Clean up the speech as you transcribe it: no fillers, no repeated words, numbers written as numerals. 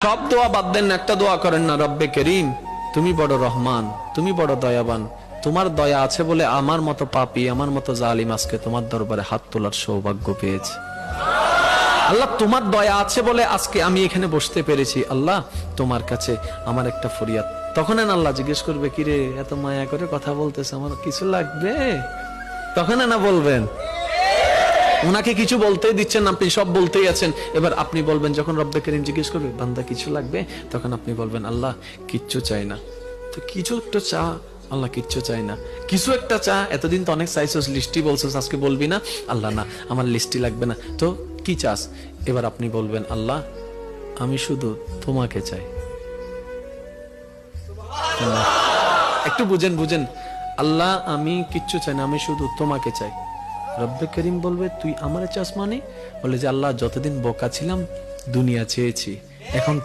সব দোয়া বাদ দেন, একটা দোয়া করেন না, রব্বে করিম তুমি বড় রহমান, তুমি বড় দয়াবান, তোমার দয়া আছে বলে আমার মতো পাপী, আমার মতো জালিম আজকে তোমার দরবারে হাত তোলার সৌভাগ্য পেয়েছে। আল্লাহ তোমার দয়া আছে বলে আজকে আমি এখানে বসতে পেরেছি। আল্লাহ তোমার কাছে আমার একটা ফরিয়াদ। তখন আল্লাহ জিজ্ঞেস করবে, কিরে এত মায়া করে কথা বলতেছে, আমার কিছু লাগবে? তখন না বলবেন, ওনাকে কিছু বলতেই দিচ্ছেন, আপনি সব বলতেই আছেন। এবার আপনি বলবেন, যখন রব্বে করিম জিজ্ঞেস করবে বান্দা কিছু লাগবে, তখন আপনি বলবেন আল্লাহ কিচ্ছু চাই না। তো কিছু একটা চা, আল্লাহ কিচ্ছু চাই না, কিছু একটা চা। এতদিন তো অনেক চাইছস, লিস্টি বলছস, আজকে বলবি না? আল্লাহ না, আমার লিস্টি লাগবে না, তো কি চাস? এবার আপনি বলবেন আল্লাহ আমি শুধু তোমাকে চাই। একটু বুঝেন বুঝেন, আল্লাহ আমি কিচ্ছু চাই না, আমি শুধু তোমাকে চাই। রব্বে করিম বলবে তুই আমারে চাস মানে? বলে যে আল্লাহ যতদিন বোকা ছিলাম দুনিয়া চেয়েছি, এখন